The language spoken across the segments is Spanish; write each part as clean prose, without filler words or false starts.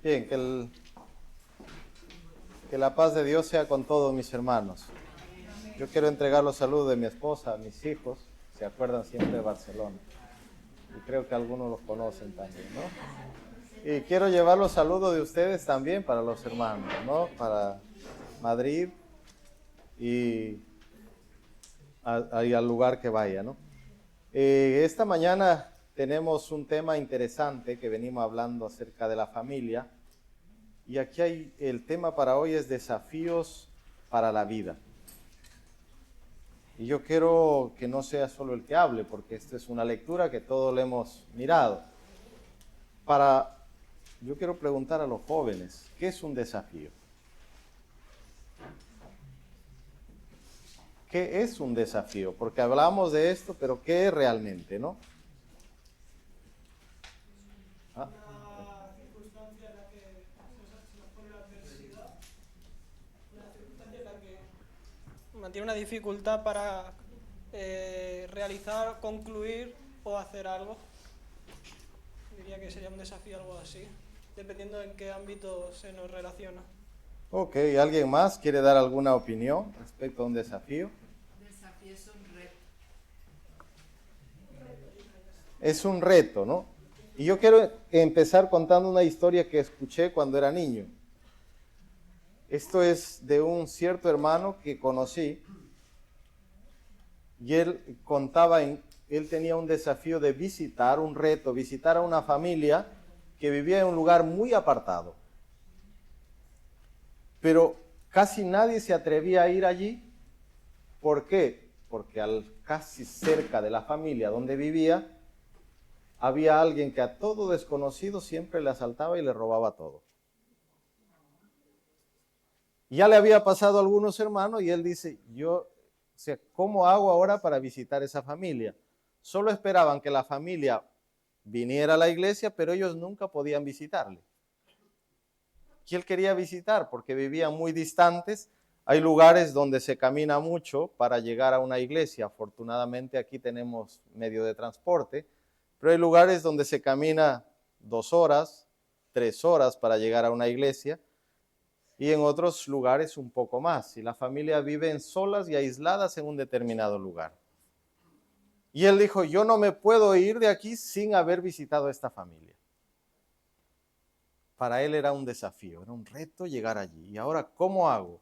Bien, que la paz de Dios sea con todos mis hermanos. Yo quiero entregar los saludos de mi esposa a mis hijos, se acuerdan siempre de Barcelona. Y creo que algunos los conocen también, ¿no? Y quiero llevar los saludos de ustedes también para los hermanos, ¿no? Para Madrid y al lugar que vaya, ¿no? Esta mañana tenemos un tema interesante que venimos hablando acerca de la familia. Y aquí el tema para hoy es desafíos para la vida. Y yo quiero que no sea solo el que hable, porque esta es una lectura que todos le hemos mirado. Yo quiero preguntar a los jóvenes, ¿qué es un desafío? ¿Qué es un desafío? Porque hablamos de esto, pero ¿qué es realmente, no? Una circunstancia en la que se nos pone la adversidad, una circunstancia en la que mantiene una dificultad para realizar, concluir o hacer algo. Diría que sería un desafío algo así, dependiendo en qué ámbito se nos relaciona. Ok, ¿alguien más quiere dar alguna opinión respecto a un desafío? Desafío es un reto. Es un reto, ¿no? Y yo quiero empezar contando una historia que escuché cuando era niño. Esto es de un cierto hermano que conocí y él contaba, él tenía un desafío de visitar, un reto, visitar a una familia que vivía en un lugar muy apartado. Pero casi nadie se atrevía a ir allí. ¿Por qué? Porque casi cerca de la familia donde vivía, había alguien que a todo desconocido siempre le asaltaba y le robaba todo. Ya le había pasado a algunos hermanos y él dice, ¿cómo hago ahora para visitar esa familia? Solo esperaban que la familia viniera a la iglesia, pero ellos nunca podían visitarle. Y él quería visitar porque vivían muy distantes. Hay lugares donde se camina mucho para llegar a una iglesia. Afortunadamente aquí tenemos medio de transporte, pero hay lugares donde se camina 2 horas, 3 horas para llegar a una iglesia y en otros lugares un poco más. Y la familia vive solas y aisladas en un determinado lugar. Y él dijo, yo no me puedo ir de aquí sin haber visitado a esta familia. Para él era un desafío, era un reto llegar allí. ¿Y ahora cómo hago?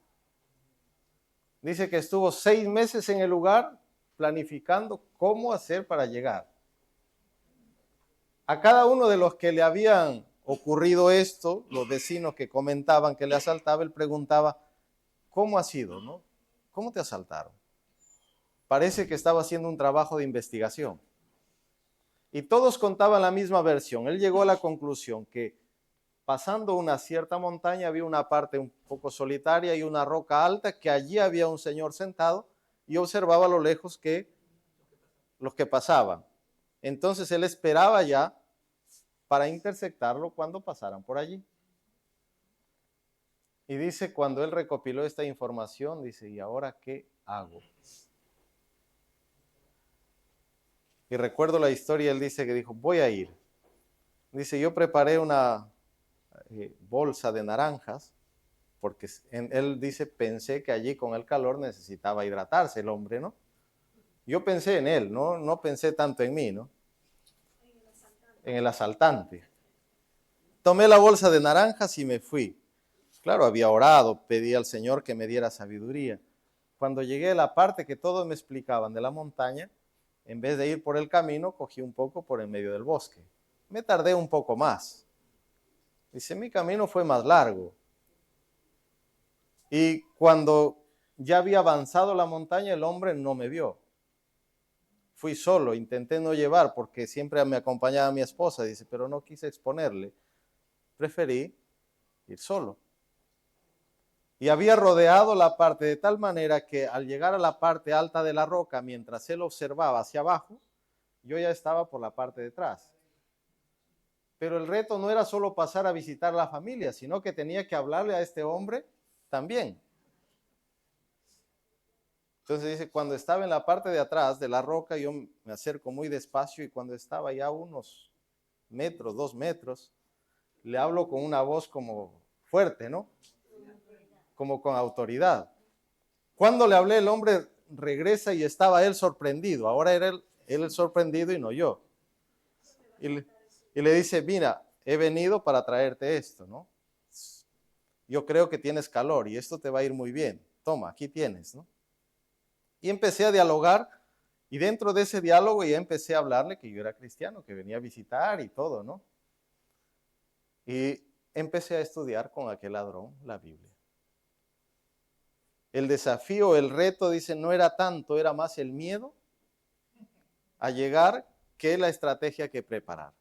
Dice que estuvo 6 meses en el lugar planificando cómo hacer para llegar. A cada uno de los que le habían ocurrido esto, los vecinos que comentaban que le asaltaba, él preguntaba, ¿cómo ha sido, no? ¿Cómo te asaltaron? Parece que estaba haciendo un trabajo de investigación. Y todos contaban la misma versión. Él llegó a la conclusión que pasando una cierta montaña había una parte un poco solitaria y una roca alta, que allí había un señor sentado y observaba a lo lejos los que pasaban. Entonces él esperaba ya para interceptarlo cuando pasaran por allí. Y dice, cuando él recopiló esta información, dice, ¿y ahora qué hago? Y recuerdo la historia, él dice que dijo, voy a ir. Dice, yo preparé una bolsa de naranjas, porque él dice, pensé que allí con el calor necesitaba hidratarse el hombre, ¿no? Yo pensé en él, no pensé tanto en mí, ¿no? En el asaltante. Tomé la bolsa de naranjas y me fui. Claro, había orado, pedí al Señor que me diera sabiduría. Cuando llegué a la parte que todos me explicaban de la montaña, en vez de ir por el camino, cogí un poco por el medio del bosque. Me tardé un poco más. Dice, mi camino fue más largo. Y cuando ya había avanzado la montaña, el hombre no me vio. Fui solo, intenté no llevar porque siempre me acompañaba mi esposa. Dice, pero no quise exponerle. Preferí ir solo. Y había rodeado la parte de tal manera que al llegar a la parte alta de la roca, mientras él observaba hacia abajo, yo ya estaba por la parte de atrás. Pero el reto no era solo pasar a visitar a la familia, sino que tenía que hablarle a este hombre también. Entonces dice, cuando estaba en la parte de atrás de la roca, yo me acerco muy despacio y cuando estaba ya a unos metros, 2 metros, Le hablo con una voz como fuerte, ¿no? Como con autoridad. Cuando le hablé, el hombre regresa y estaba él sorprendido. Ahora era él el sorprendido y no yo. Y le dice, mira, he venido para traerte esto, ¿no? Yo creo que tienes calor y esto te va a ir muy bien. Toma, aquí tienes, ¿no? Y empecé a dialogar y dentro de ese diálogo ya empecé a hablarle que yo era cristiano, que venía a visitar y todo, ¿no? Y empecé a estudiar con aquel ladrón la Biblia. El desafío, el reto, dice, no era tanto, era más el miedo a llegar que la estrategia que preparar.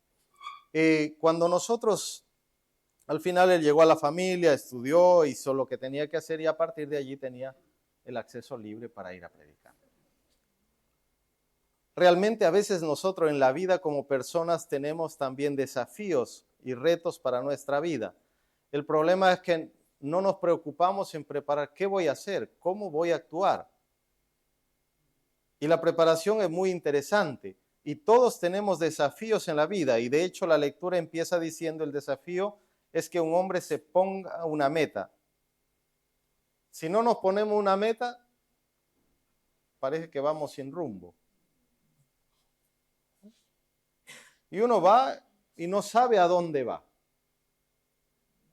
Cuando nosotros, al final él llegó a la familia, estudió, hizo lo que tenía que hacer y a partir de allí tenía el acceso libre para ir a predicar. Realmente a veces nosotros en la vida como personas tenemos también desafíos y retos para nuestra vida. El problema es que no nos preocupamos en preparar qué voy a hacer, cómo voy a actuar. Y la preparación es muy interesante y todos tenemos desafíos en la vida y de hecho la lectura empieza diciendo el desafío es que un hombre se ponga una meta. Si no nos ponemos una meta, parece que vamos sin rumbo. Y uno va y no sabe a dónde va.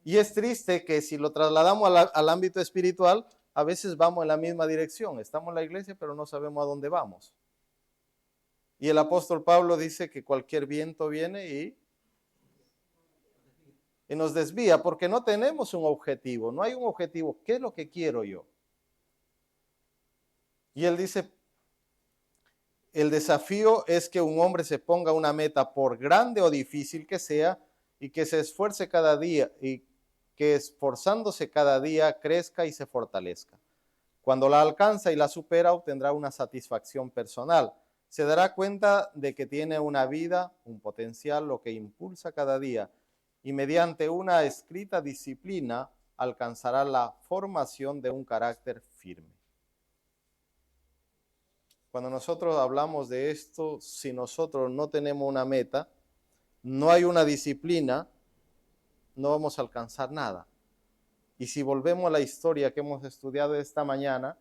Y es triste que si lo trasladamos al ámbito espiritual, a veces vamos en la misma dirección. Estamos en la iglesia, pero no sabemos a dónde vamos. Y el apóstol Pablo dice que cualquier viento viene y nos desvía, porque no tenemos un objetivo. No hay un objetivo. ¿Qué es lo que quiero yo? Y él dice, el desafío es que un hombre se ponga una meta, por grande o difícil que sea, y que se esfuerce cada día, y que esforzándose cada día crezca y se fortalezca. Cuando la alcanza y la supera, obtendrá una satisfacción personal. Se dará cuenta de que tiene una vida, un potencial, lo que impulsa cada día, y mediante una escrita disciplina alcanzará la formación de un carácter firme. Cuando nosotros hablamos de esto, si nosotros no tenemos una meta, no hay una disciplina, no vamos a alcanzar nada. Y si volvemos a la historia que hemos estudiado esta mañana,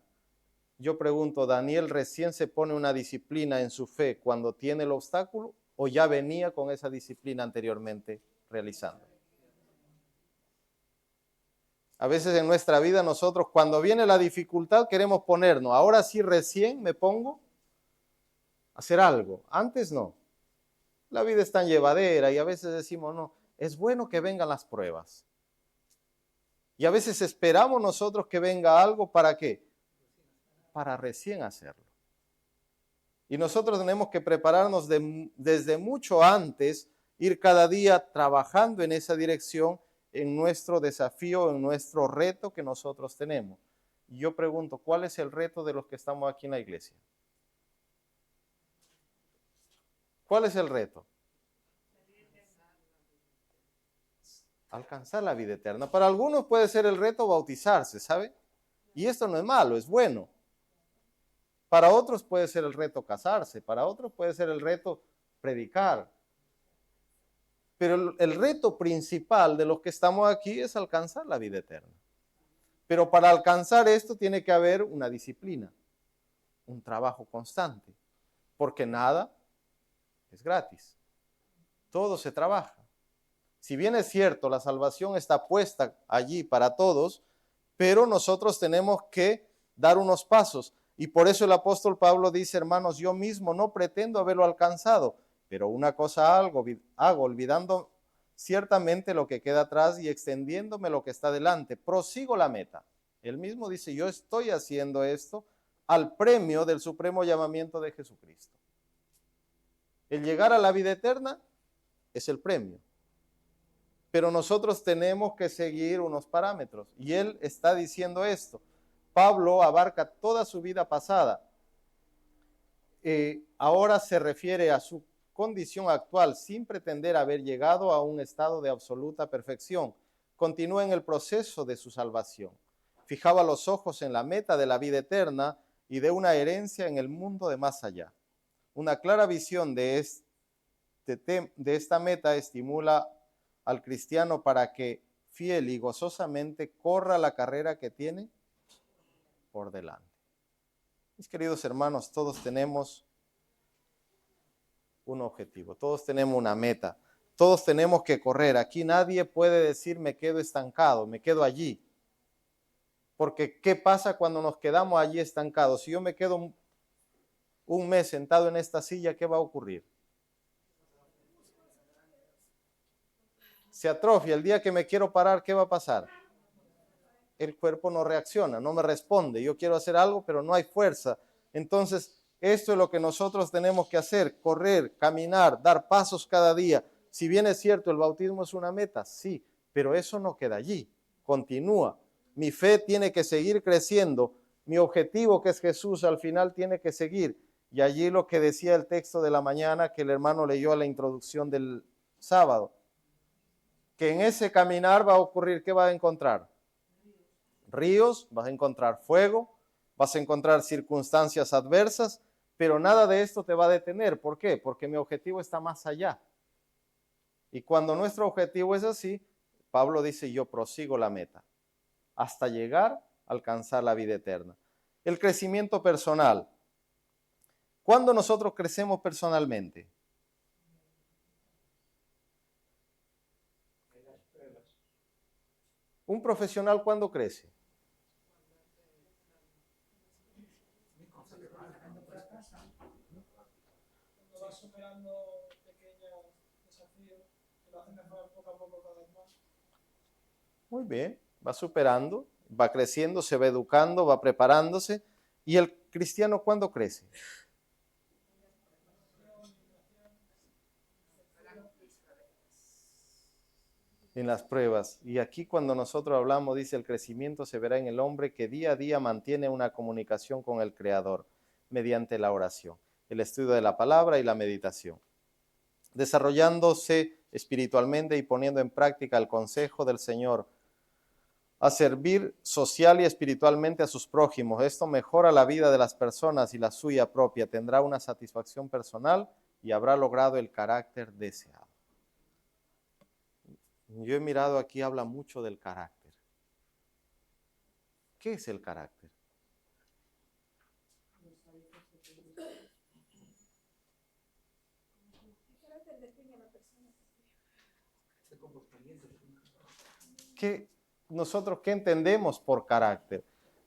yo pregunto, ¿Daniel recién se pone una disciplina en su fe cuando tiene el obstáculo o ya venía con esa disciplina anteriormente realizando? A veces en nuestra vida nosotros cuando viene la dificultad queremos ponernos, ahora sí recién me pongo a hacer algo, antes no. La vida es tan llevadera y a veces decimos, no, es bueno que vengan las pruebas. Y a veces esperamos nosotros que venga algo, ¿para qué? Para recién hacerlo. Y nosotros tenemos que prepararnos desde mucho antes, ir cada día trabajando en esa dirección, en nuestro desafío, en nuestro reto que nosotros tenemos. Y yo pregunto, ¿cuál es el reto de los que estamos aquí en la iglesia? ¿Cuál es el reto? Alcanzar la vida eterna. Para algunos puede ser el reto bautizarse, ¿sabe? Y esto no es malo, es bueno. Para otros puede ser el reto casarse, para otros puede ser el reto predicar. Pero el reto principal de los que estamos aquí es alcanzar la vida eterna. Pero para alcanzar esto tiene que haber una disciplina, un trabajo constante, porque nada es gratis. Todo se trabaja. Si bien es cierto, la salvación está puesta allí para todos, pero nosotros tenemos que dar unos pasos. Y por eso el apóstol Pablo dice, hermanos, yo mismo no pretendo haberlo alcanzado, pero una cosa hago, olvidando ciertamente lo que queda atrás y extendiéndome lo que está delante. Prosigo la meta. Él mismo dice, yo estoy haciendo esto al premio del supremo llamamiento de Jesucristo. El llegar a la vida eterna es el premio. Pero nosotros tenemos que seguir unos parámetros. Y él está diciendo esto. Pablo abarca toda su vida pasada. Ahora se refiere a su condición actual sin pretender haber llegado a un estado de absoluta perfección. Continúa en el proceso de su salvación. Fijaba los ojos en la meta de la vida eterna y de una herencia en el mundo de más allá. Una clara visión de esta meta estimula al cristiano para que fiel y gozosamente corra la carrera que tiene por delante. Mis queridos hermanos, todos tenemos un objetivo, todos tenemos una meta, todos tenemos que correr. Aquí nadie puede decir me quedo estancado, me quedo allí. Porque ¿qué pasa cuando nos quedamos allí estancados? Si yo me quedo un mes sentado en esta silla, ¿qué va a ocurrir? Se atrofia. El día que me quiero parar, ¿qué va a pasar? El cuerpo no reacciona, no me responde. Yo quiero hacer algo, pero no hay fuerza. Entonces, esto es lo que nosotros tenemos que hacer: correr, caminar, dar pasos cada día. Si bien es cierto, el bautismo es una meta, sí, pero eso no queda allí, continúa. Mi fe tiene que seguir creciendo. Mi objetivo, que es Jesús, al final tiene que seguir. Y allí lo que decía el texto de la mañana que el hermano leyó a la introducción del sábado, que en ese caminar va a ocurrir, ¿qué va a encontrar? Ríos, vas a encontrar fuego, vas a encontrar circunstancias adversas, pero nada de esto te va a detener. ¿Por qué? Porque mi objetivo está más allá. Y cuando nuestro objetivo es así, Pablo dice, yo prosigo la meta, hasta llegar a alcanzar la vida eterna. El crecimiento personal. ¿Cuándo nosotros crecemos personalmente? Un profesional, ¿cuándo crece? Cuando vas superando pequeños desafíos que lo hacen mejorar poco a poco cada vez más. Muy bien, va superando, va creciendo, se va educando, va preparándose. ¿Y el cristiano cuándo crece? En las pruebas. Y aquí cuando nosotros hablamos, dice, el crecimiento se verá en el hombre que día a día mantiene una comunicación con el Creador mediante la oración, el estudio de la palabra y la meditación, desarrollándose espiritualmente y poniendo en práctica el consejo del Señor a servir social y espiritualmente a sus prójimos. Esto mejora la vida de las personas y la suya propia. Tendrá una satisfacción personal y habrá logrado el carácter deseado. Yo he mirado aquí, habla mucho del carácter. ¿Qué es el carácter? ¿Nosotros qué entendemos por carácter?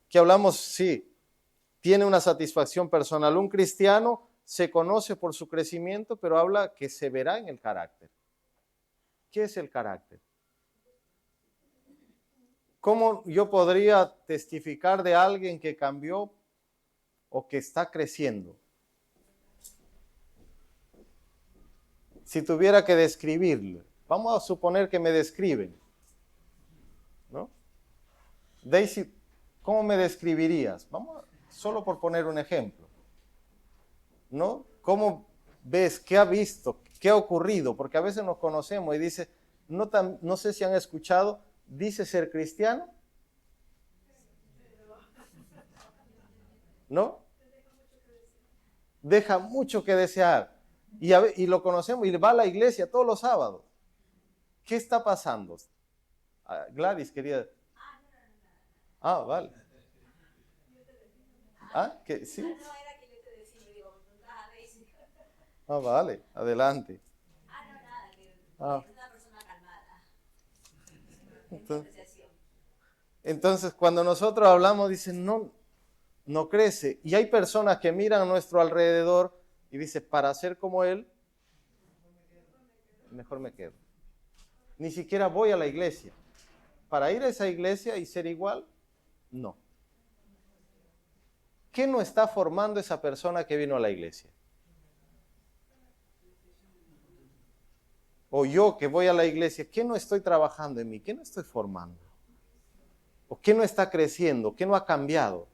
Que hablamos, sí, tiene una satisfacción personal. Un cristiano se conoce por su crecimiento, pero habla que se verá en el carácter. ¿Qué es el carácter? ¿Cómo yo podría testificar de alguien que cambió o que está creciendo? Si tuviera que describirlo, vamos a suponer que me describen, ¿no? Daisy, ¿cómo me describirías? Solo por poner un ejemplo, ¿no? ¿Cómo ves? ¿Qué ha visto? ¿Qué ha ocurrido? Porque a veces nos conocemos y dice, no sé si han escuchado, dice ser cristiano, ¿no? Deja mucho que desear. Y lo conocemos y va a la iglesia todos los sábados. ¿Qué está pasando? Gladys quería... Ah, vale. Ah, que sí. Ah, vale, adelante. Ah. Entonces, cuando nosotros hablamos, dicen, no crece. Y hay personas que miran a nuestro alrededor y dicen, para ser como él, mejor me quedo. Ni siquiera voy a la iglesia. Para ir a esa iglesia y ser igual, no. ¿Qué no está formando esa persona que vino a la iglesia? O yo que voy a la iglesia, ¿qué no estoy trabajando en mí? ¿Qué no estoy formando? ¿O qué no está creciendo? ¿Qué no ha cambiado?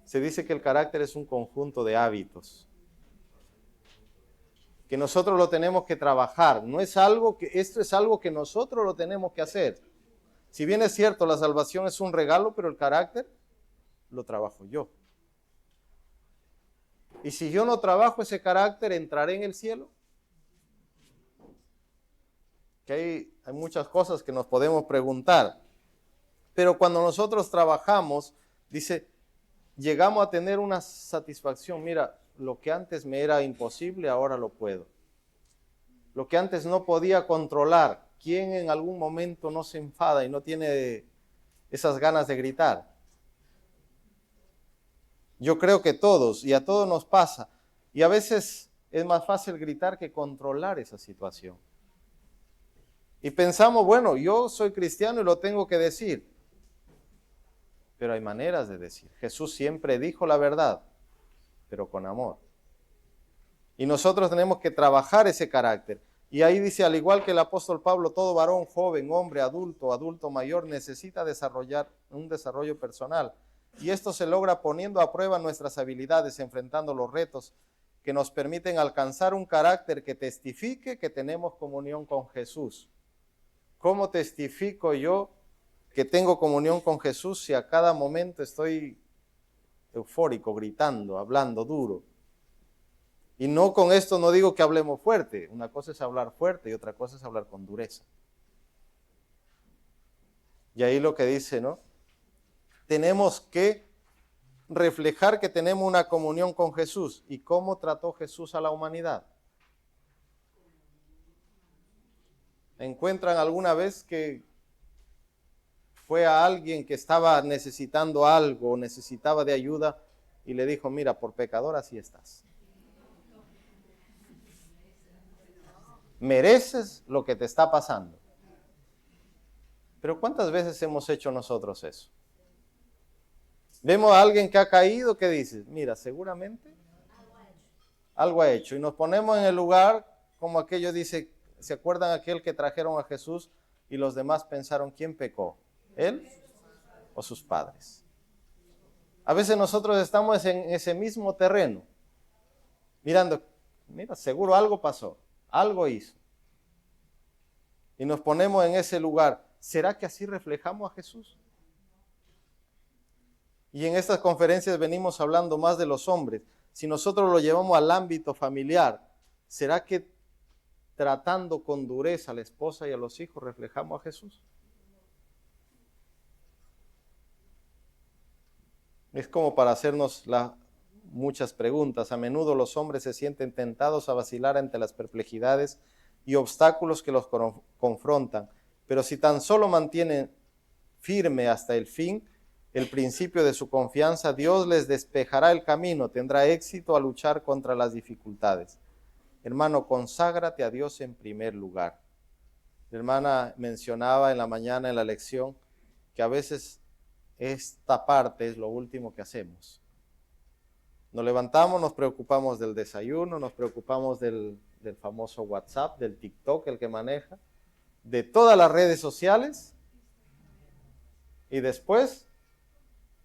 Se dice que el carácter es un conjunto de hábitos, que nosotros lo tenemos que trabajar. Esto es algo que nosotros lo tenemos que hacer. Si bien es cierto, la salvación es un regalo, pero el carácter lo trabajo yo. Y si yo no trabajo ese carácter, ¿entraré en el cielo? que hay muchas cosas que nos podemos preguntar. Pero cuando nosotros trabajamos, dice, llegamos a tener una satisfacción. Mira, lo que antes me era imposible, ahora lo puedo. Lo que antes no podía controlar. ¿Quién en algún momento no se enfada y no tiene esas ganas de gritar? Yo creo que todos, y a todos nos pasa. Y a veces es más fácil gritar que controlar esa situación. Y pensamos, bueno, yo soy cristiano y lo tengo que decir. Pero hay maneras de decir. Jesús siempre dijo la verdad, pero con amor. Y nosotros tenemos que trabajar ese carácter. Y ahí dice, al igual que el apóstol Pablo, todo varón, joven, hombre, adulto mayor, necesita desarrollar un desarrollo personal. Y esto se logra poniendo a prueba nuestras habilidades, enfrentando los retos que nos permiten alcanzar un carácter que testifique que tenemos comunión con Jesús. ¿Cómo testifico yo que tengo comunión con Jesús si a cada momento estoy eufórico, gritando, hablando duro? Y no con esto no digo que hablemos fuerte. Una cosa es hablar fuerte y otra cosa es hablar con dureza. Y ahí lo que dice, ¿no? Tenemos que reflejar que tenemos una comunión con Jesús. ¿Y cómo trató Jesús a la humanidad? ¿Encuentran alguna vez que fue a alguien que estaba necesitando algo, necesitaba de ayuda y le dijo, mira, por pecador así estás? Mereces lo que te está pasando. Pero ¿cuántas veces hemos hecho nosotros eso? Vemos a alguien que ha caído, ¿qué dices? Mira, seguramente algo ha hecho. Y nos ponemos en el lugar como aquello dice, ¿se acuerdan aquel que trajeron a Jesús y los demás pensaron, ¿quién pecó? ¿Él o sus padres? A veces nosotros estamos en ese mismo terreno, mirando, mira, seguro algo pasó, algo hizo. Y nos ponemos en ese lugar. ¿Será que así reflejamos a Jesús? Y en estas conferencias venimos hablando más de los hombres. Si nosotros lo llevamos al ámbito familiar, ¿será que tratando con dureza a la esposa y a los hijos reflejamos a Jesús? Es como para hacernos muchas preguntas. A menudo los hombres se sienten tentados a vacilar ante las perplejidades y obstáculos que los confrontan. Pero si tan solo mantienen firme hasta el fin el principio de su confianza, Dios les despejará el camino, tendrá éxito a luchar contra las dificultades. Hermano, conságrate a Dios en primer lugar. La hermana mencionaba en la mañana en la lección que a veces esta parte es lo último que hacemos. Nos levantamos, nos preocupamos del desayuno, nos preocupamos del famoso WhatsApp, del TikTok, el que maneja, de todas las redes sociales, y después,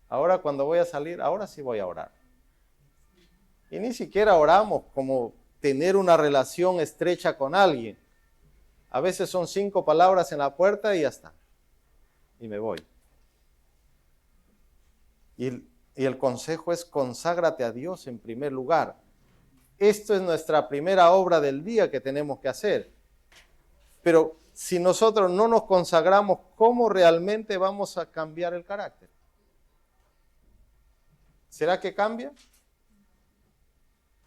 ahora cuando voy a salir, ahora sí voy a orar. Y ni siquiera oramos como tener una relación estrecha con alguien. A veces son 5 palabras en la puerta y ya está. Y me voy. Y el consejo es conságrate a Dios en primer lugar. Esto es nuestra primera obra del día que tenemos que hacer. Pero si nosotros no nos consagramos, ¿cómo realmente vamos a cambiar el carácter? ¿Será que cambia?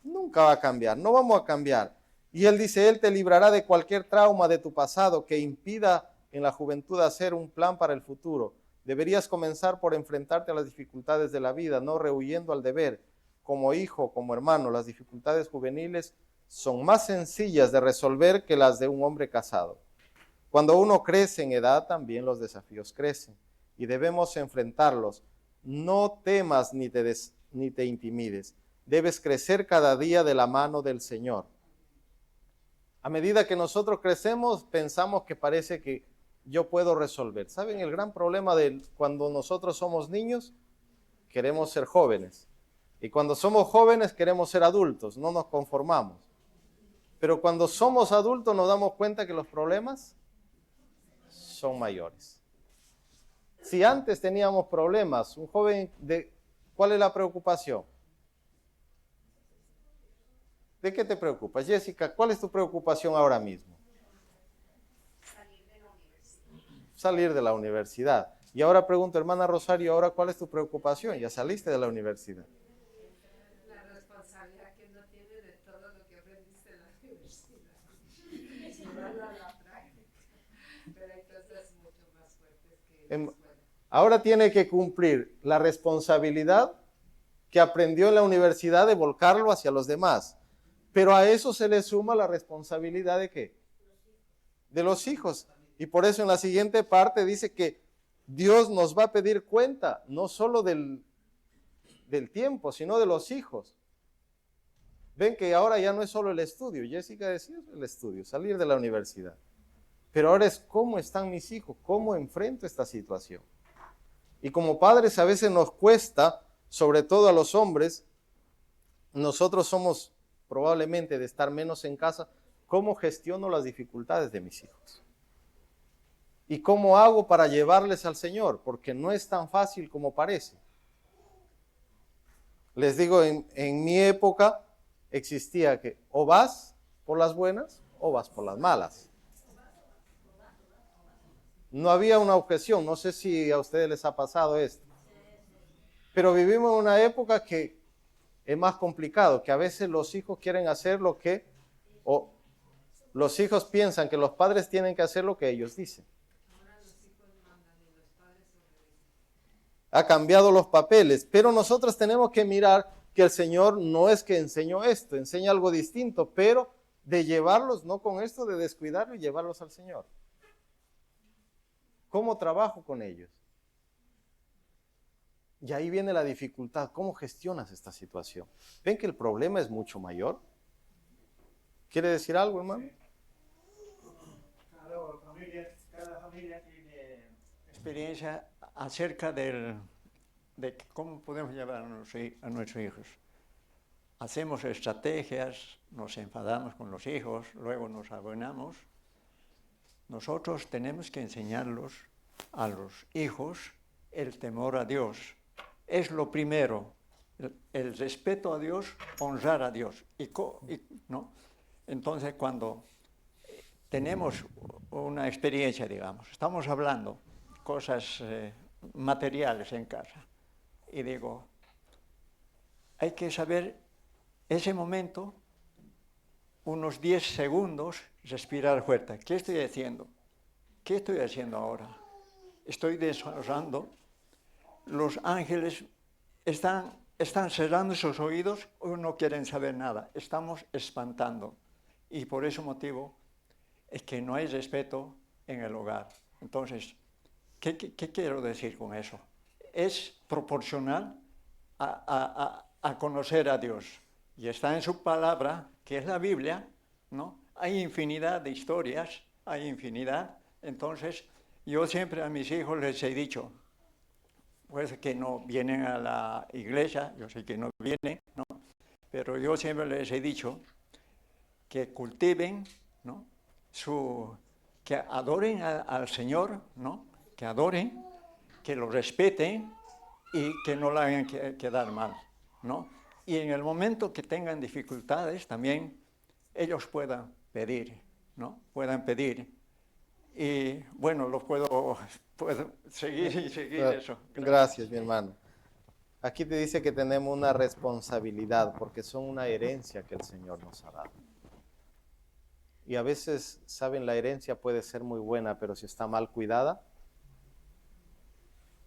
Nunca va a cambiar, no vamos a cambiar. Y él dice, Él te librará de cualquier trauma de tu pasado que impida en la juventud hacer un plan para el futuro. Deberías comenzar por enfrentarte a las dificultades de la vida, no rehuyendo al deber. Como hijo, como hermano, las dificultades juveniles son más sencillas de resolver que las de un hombre casado. Cuando uno crece en edad, también los desafíos crecen y debemos enfrentarlos. No temas ni te intimides. Debes crecer cada día de la mano del Señor. A medida que nosotros crecemos, pensamos que parece que yo puedo resolver. ¿Saben el gran problema de cuando nosotros somos niños? Queremos ser jóvenes. Y cuando somos jóvenes queremos ser adultos, no nos conformamos. Pero cuando somos adultos nos damos cuenta que los problemas son mayores. Si antes teníamos problemas, un joven, ¿cuál es la preocupación? ¿De qué te preocupas? Jessica, ¿cuál es tu preocupación ahora mismo? salir de la universidad. Y ahora pregunto, hermana Rosario, ¿ahora cuál es tu preocupación? Ya saliste de la universidad. La responsabilidad que uno tiene de todo lo que aprendiste en la universidad. Llevarlo a la práctica. Pero hay cosas mucho más fuertes que la escuela. Ahora tiene que cumplir la responsabilidad que aprendió en la universidad de volcarlo hacia los demás. Pero a eso se le suma la responsabilidad ¿de qué? De los hijos. Y por eso en la siguiente parte dice que Dios nos va a pedir cuenta, no solo del tiempo, sino de los hijos. Ven que ahora ya no es solo el estudio. Jessica decía el estudio, salir de la universidad. Pero ahora es cómo están mis hijos, cómo enfrento esta situación. Y como padres a veces nos cuesta, sobre todo a los hombres, nosotros somos probablemente de estar menos en casa, ¿cómo gestiono las dificultades de mis hijos? ¿Y cómo hago para llevarles al Señor? Porque no es tan fácil como parece. Les digo, en mi época existía que o vas por las buenas o vas por las malas. No había una objeción, no sé si a ustedes les ha pasado esto. Pero vivimos en una época que es más complicado, que a veces los hijos quieren hacer lo que, o los hijos piensan que los padres tienen que hacer lo que ellos dicen. Ha cambiado los papeles, pero nosotros tenemos que mirar que el Señor no es que enseñó esto, enseña algo distinto, pero de llevarlos, no con esto de descuidarlos y llevarlos al Señor. ¿Cómo trabajo con ellos? Y ahí viene la dificultad. ¿Cómo gestionas esta situación? ¿Ven que el problema es mucho mayor? ¿Quiere decir algo, hermano? Cada familia tiene experiencia acerca de cómo podemos llevar a nuestros hijos. Hacemos estrategias, nos enfadamos con los hijos, luego nos abonamos. Nosotros tenemos que enseñarlos a los hijos el temor a Dios. Es lo primero, el respeto a Dios, honrar a Dios. ¿No? Entonces, cuando tenemos una experiencia, digamos, estamos hablando cosas materiales en casa, y digo, hay que saber ese momento, unos 10 segundos, respirar fuerte. ¿Qué estoy haciendo? ¿Qué estoy haciendo ahora? Estoy deshonrando. Los ángeles están cerrando sus oídos o no quieren saber nada. Estamos espantando. Y por ese motivo es que no hay respeto en el hogar. Entonces, ¿qué quiero decir con eso? Es proporcional a conocer a Dios. Y está en su palabra, que es la Biblia, ¿no? Hay infinidad de historias, hay infinidad. Entonces, yo siempre a mis hijos les he dicho, pues que no vienen a la iglesia, yo sé que no vienen, ¿no? Pero yo siempre les he dicho que cultiven, ¿no? Que adoren al Señor, ¿no? Que adoren, que lo respeten y que no le hagan quedar mal, ¿no? Y en el momento que tengan dificultades también ellos puedan pedir, ¿no? Puedan pedir. Y bueno, puedo seguir y seguir eso. Gracias, mi hermano. Aquí te dice que tenemos una responsabilidad porque son una herencia que el Señor nos ha dado. Y a veces, saben, la herencia puede ser muy buena, pero si está mal cuidada,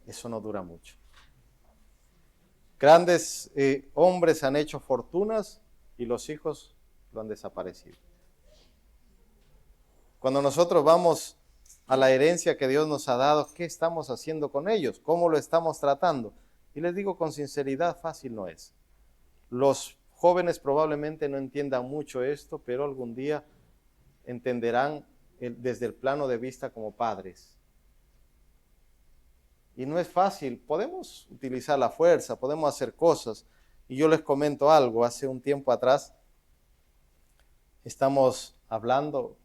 eso no dura mucho. Grandes hombres han hecho fortunas y los hijos lo han desaparecido. Cuando nosotros vamos a la herencia que Dios nos ha dado, ¿qué estamos haciendo con ellos? ¿Cómo lo estamos tratando? Y les digo con sinceridad, fácil no es. Los jóvenes probablemente no entiendan mucho esto, pero algún día entenderán desde el plano de vista como padres. Y no es fácil, podemos utilizar la fuerza, podemos hacer cosas. Y yo les comento algo, hace un tiempo atrás estamos hablando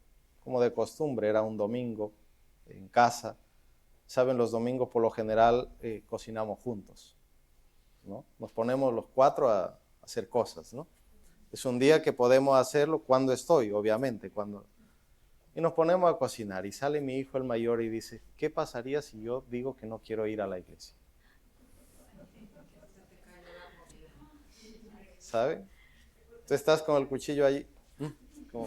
como de costumbre, era un domingo en casa. Saben, los domingos por lo general cocinamos juntos, ¿no? Nos ponemos los 4 a hacer cosas, ¿no? Es un día que podemos hacerlo cuando estoy, obviamente, Y nos ponemos a cocinar y sale mi hijo el mayor y dice, ¿qué pasaría si yo digo que no quiero ir a la iglesia? ¿Sabe? Tú estás con el cuchillo allí. Como...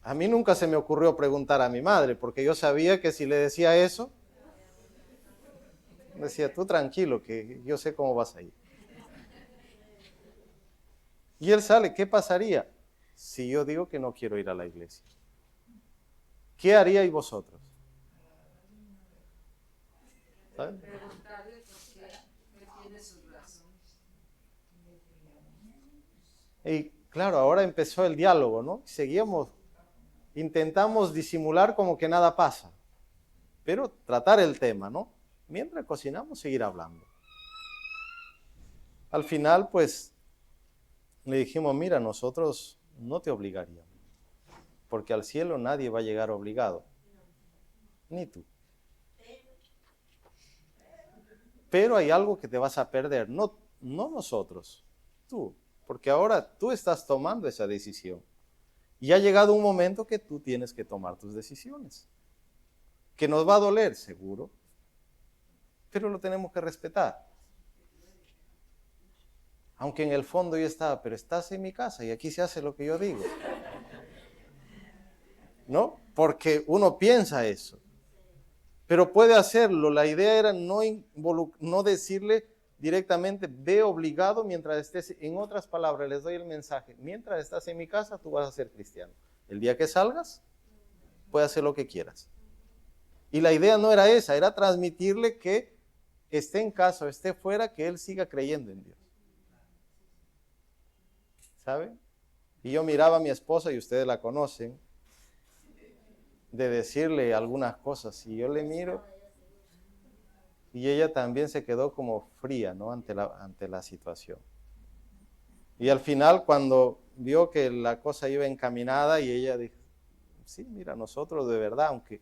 A mí nunca se me ocurrió preguntar a mi madre, porque yo sabía que si le decía eso, decía, tú tranquilo, que yo sé cómo vas a ir. Y él sale, ¿qué pasaría si yo digo que no quiero ir a la iglesia? ¿Qué haríais vosotros? ¿Saben? Preguntarle por qué él tiene sus razones. Y claro, ahora empezó el diálogo, ¿no? Seguíamos, intentamos disimular como que nada pasa, pero tratar el tema, ¿no? Mientras cocinamos, seguir hablando. Al final, pues, le dijimos, mira, nosotros no te obligaríamos, porque al cielo nadie va a llegar obligado, ni tú. Pero hay algo que te vas a perder, no nosotros, tú, porque ahora tú estás tomando esa decisión. Y ha llegado un momento que tú tienes que tomar tus decisiones, que nos va a doler, seguro, pero lo tenemos que respetar. Aunque en el fondo yo estaba, pero estás en mi casa y aquí se hace lo que yo digo. ¿No? Porque uno piensa eso. Pero puede hacerlo. La idea era no decirle directamente, ve obligado mientras estés. En otras palabras, les doy el mensaje. Mientras estás en mi casa, tú vas a ser cristiano. El día que salgas, puedes hacer lo que quieras. Y la idea no era esa, era transmitirle que esté en casa o esté fuera, que él siga creyendo en Dios. ¿Sabe? Y yo miraba a mi esposa, y ustedes la conocen, de decirle algunas cosas, y yo le miro, y ella también se quedó como fría, ¿no? ante la situación. Y al final, cuando vio que la cosa iba encaminada, y ella dijo, sí, mira, nosotros de verdad, aunque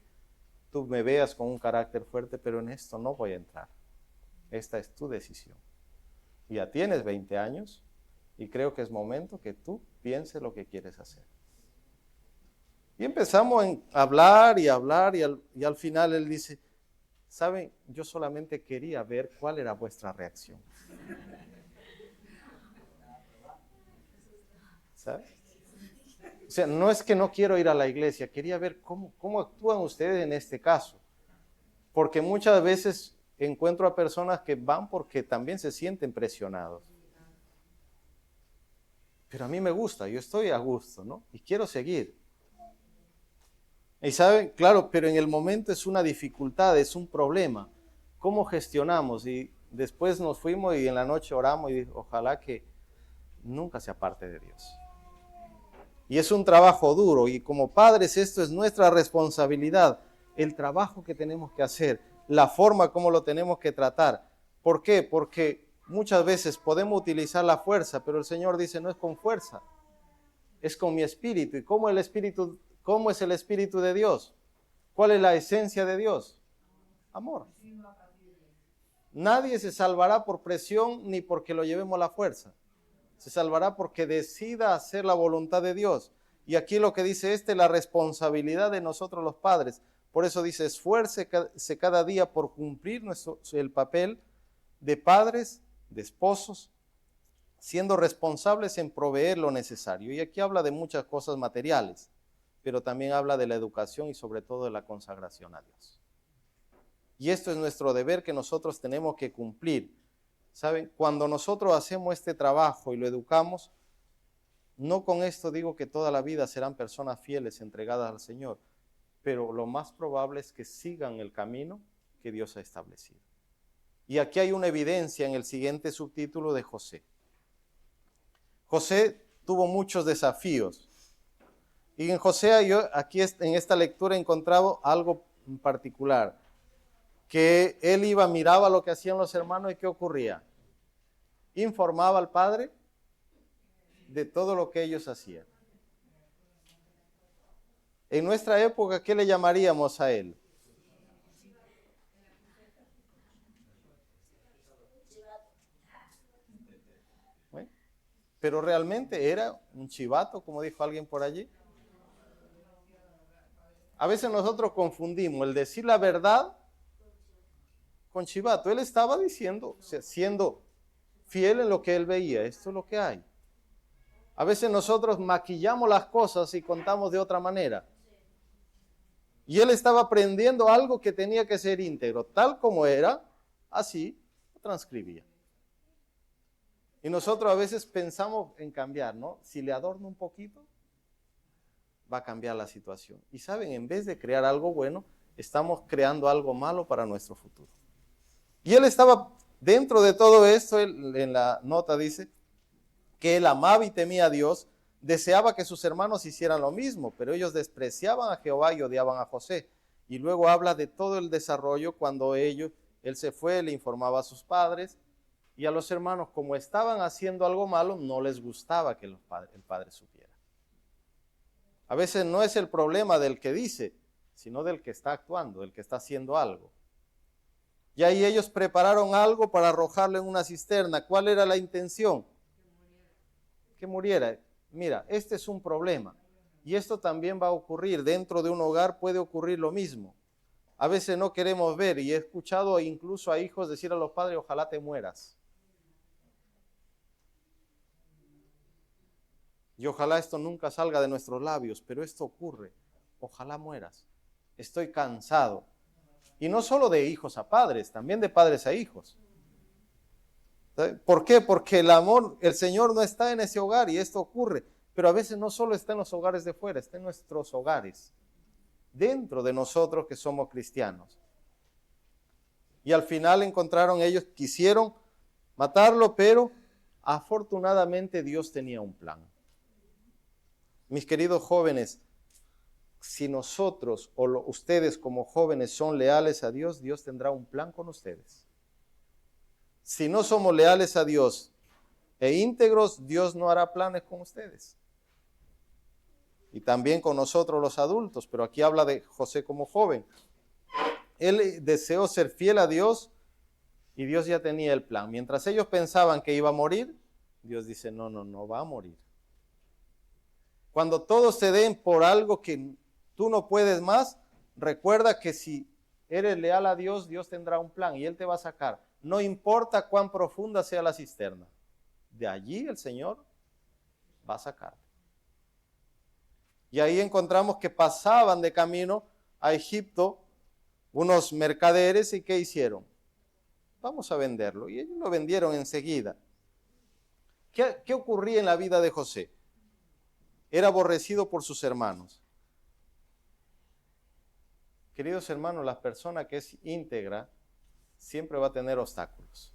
tú me veas con un carácter fuerte, pero en esto no voy a entrar. Esta es tu decisión. Ya tienes 20 años, y creo que es momento que tú pienses lo que quieres hacer. Y empezamos a hablar y hablar, y al final él dice, ¿saben? Yo solamente quería ver cuál era vuestra reacción. ¿Sabes? O sea, no es que no quiero ir a la iglesia, quería ver cómo actúan ustedes en este caso. Porque muchas veces encuentro a personas que van porque también se sienten presionados. Pero a mí me gusta, yo estoy a gusto, ¿no? Y quiero seguir. Y saben, claro, pero en el momento es una dificultad, es un problema. ¿Cómo gestionamos? Y después nos fuimos y en la noche oramos y dije, ojalá que nunca se aparte de Dios. Y es un trabajo duro, y como padres esto es nuestra responsabilidad, el trabajo que tenemos que hacer, la forma como lo tenemos que tratar. ¿Por qué? Porque muchas veces podemos utilizar la fuerza, pero el Señor dice, no es con fuerza, es con mi espíritu. ¿Y cómo es el espíritu de Dios? ¿Cuál es la esencia de Dios? Amor. Nadie se salvará por presión ni porque lo llevemos a la fuerza. Se salvará porque decida hacer la voluntad de Dios. Y aquí lo que dice es la responsabilidad de nosotros los padres. Por eso dice, esfuércese cada día por cumplir el papel de padres, de esposos, siendo responsables en proveer lo necesario. Y aquí habla de muchas cosas materiales, pero también habla de la educación y sobre todo de la consagración a Dios. Y esto es nuestro deber que nosotros tenemos que cumplir. ¿Saben? Cuando nosotros hacemos este trabajo y lo educamos, no con esto digo que toda la vida serán personas fieles, entregadas al Señor, pero lo más probable es que sigan el camino que Dios ha establecido. Y aquí hay una evidencia en el siguiente subtítulo de José. José tuvo muchos desafíos. Y en José, yo aquí en esta lectura he encontrado algo en particular. Que él miraba lo que hacían los hermanos y ¿qué ocurría? Informaba al padre de todo lo que ellos hacían. En nuestra época, ¿qué le llamaríamos a él? pero realmente era un chivato, como dijo alguien por allí. A veces nosotros confundimos el decir la verdad con chivato. Él estaba diciendo, o sea, siendo fiel en lo que él veía. Esto es lo que hay. A veces nosotros maquillamos las cosas y contamos de otra manera. Y él estaba aprendiendo algo que tenía que ser íntegro. Tal como era, así lo transcribía. Y nosotros a veces pensamos en cambiar, ¿no? Si le adorno un poquito, va a cambiar la situación. Y saben, en vez de crear algo bueno, estamos creando algo malo para nuestro futuro. Y él estaba dentro de todo esto, en la nota dice, que él amaba y temía a Dios, deseaba que sus hermanos hicieran lo mismo, pero ellos despreciaban a Jehová y odiaban a José. Y luego habla de todo el desarrollo cuando él se fue, le informaba a sus padres y a los hermanos, como estaban haciendo algo malo, no les gustaba que el padre supiera. A veces no es el problema del que dice, sino del que está actuando, del que está haciendo algo. Y ahí ellos prepararon algo para arrojarlo en una cisterna. ¿Cuál era la intención? Que muriera. Mira, este es un problema. Y esto también va a ocurrir. Dentro de un hogar puede ocurrir lo mismo. A veces no queremos ver, y he escuchado incluso a hijos decir a los padres, ojalá te mueras. Y ojalá esto nunca salga de nuestros labios, pero esto ocurre. Ojalá mueras. Estoy cansado. Y no solo de hijos a padres, también de padres a hijos. ¿Por qué? Porque el amor, el Señor no está en ese hogar y esto ocurre. Pero a veces no solo está en los hogares de fuera, está en nuestros hogares. Dentro de nosotros que somos cristianos. Y al final encontraron, ellos quisieron matarlo, pero afortunadamente Dios tenía un plan. Mis queridos jóvenes, si nosotros o ustedes como jóvenes son leales a Dios, Dios tendrá un plan con ustedes. Si no somos leales a Dios e íntegros, Dios no hará planes con ustedes. Y también con nosotros los adultos, pero aquí habla de José como joven. Él deseó ser fiel a Dios y Dios ya tenía el plan. Mientras ellos pensaban que iba a morir, Dios dice, no va a morir. Cuando todos se den por algo que tú no puedes más, recuerda que si eres leal a Dios, Dios tendrá un plan y Él te va a sacar. No importa cuán profunda sea la cisterna. De allí el Señor va a sacar. Y ahí encontramos que pasaban de camino a Egipto unos mercaderes y ¿qué hicieron? Vamos a venderlo. Y ellos lo vendieron enseguida. ¿Qué ocurría en la vida de José? Era aborrecido por sus hermanos. Queridos hermanos, la persona que es íntegra siempre va a tener obstáculos.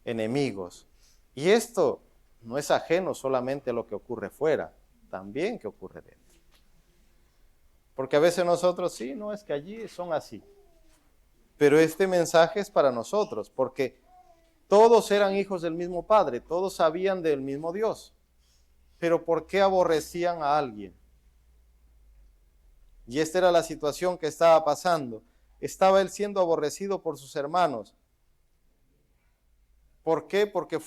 Enemigos. Y esto no es ajeno solamente a lo que ocurre fuera, también que ocurre dentro. Porque a veces nosotros, sí, no, es que allí son así. Pero este mensaje es para nosotros, porque todos eran hijos del mismo Padre, todos sabían del mismo Dios. Pero ¿por qué aborrecían a alguien? Y esta era la situación que estaba pasando. Estaba él siendo aborrecido por sus hermanos. ¿Por qué? Porque